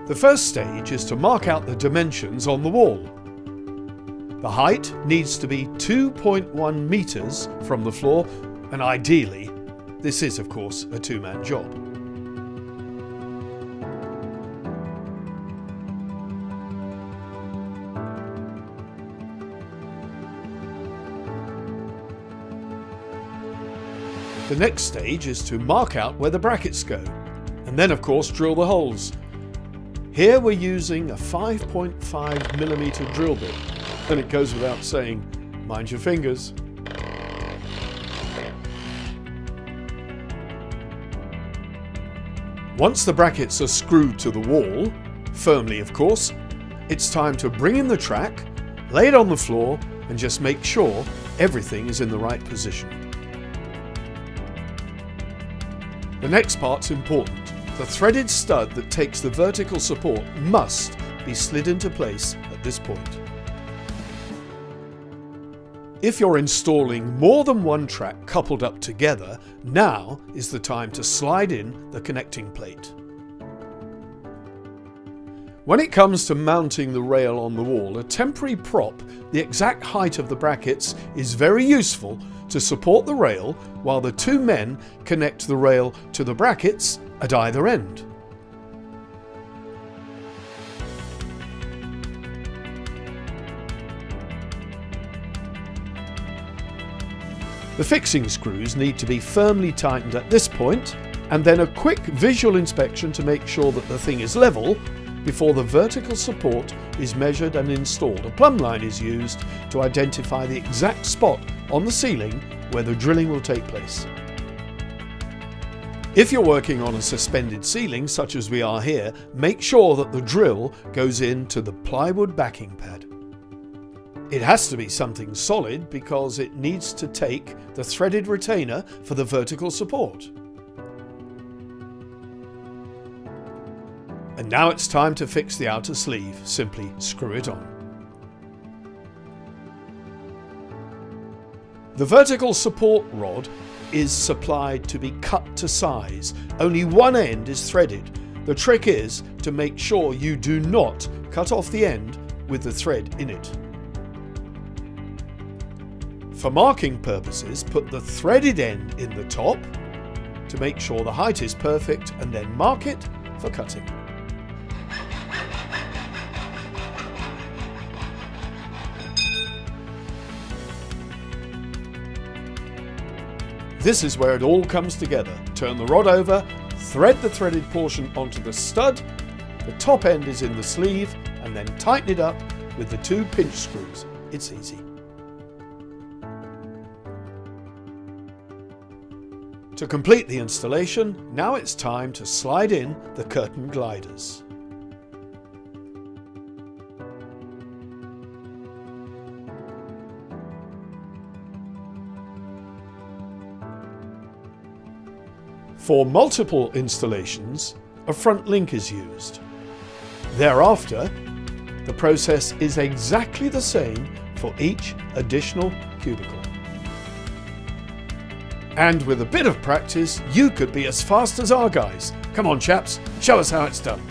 The first stage is to mark out the dimensions on the wall. The height needs to be 2.1 meters from the floor, and ideally, this is of course a two-man job. The next stage is to mark out where the brackets go, and then of course drill the holes. Here we're using a 5.5mm drill bit, and it goes without saying, mind your fingers. Once the brackets are screwed to the wall, firmly of course, it's time to bring in the track, lay it on the floor, and just make sure everything is in the right position. The next part's important. The threaded stud that takes the vertical support must be slid into place at this point. If you're installing more than one track coupled up together, now is the time to slide in the connecting plate. When it comes to mounting the rail on the wall, a temporary prop the exact height of the brackets is very useful to support the rail while the two men connect the rail to the brackets at either end. The fixing screws need to be firmly tightened at this point, and then a quick visual inspection to make sure that the thing is level before the vertical support is measured and installed. A plumb line is used to identify the exact spot on the ceiling where the drilling will take place. If you're working on a suspended ceiling, such as we are here, make sure that the drill goes into the plywood backing pad. It has to be something solid because it needs to take the threaded retainer for the vertical support. And now it's time to fix the outer sleeve. Simply screw it on. The vertical support rod is supplied to be cut to size. Only one end is threaded. The trick is to make sure you do not cut off the end with the thread in it. For marking purposes, put the threaded end in the top to make sure the height is perfect, and then mark it for cutting. This is where it all comes together. Turn the rod over, thread the threaded portion onto the stud, the top end is in the sleeve, and then tighten it up with the two pinch screws. It's easy. To complete the installation, now it's time to slide in the curtain gliders. For multiple installations, a front link is used. Thereafter, the process is exactly the same for each additional cubicle. And with a bit of practice, you could be as fast as our guys. Come on chaps, show us how it's done.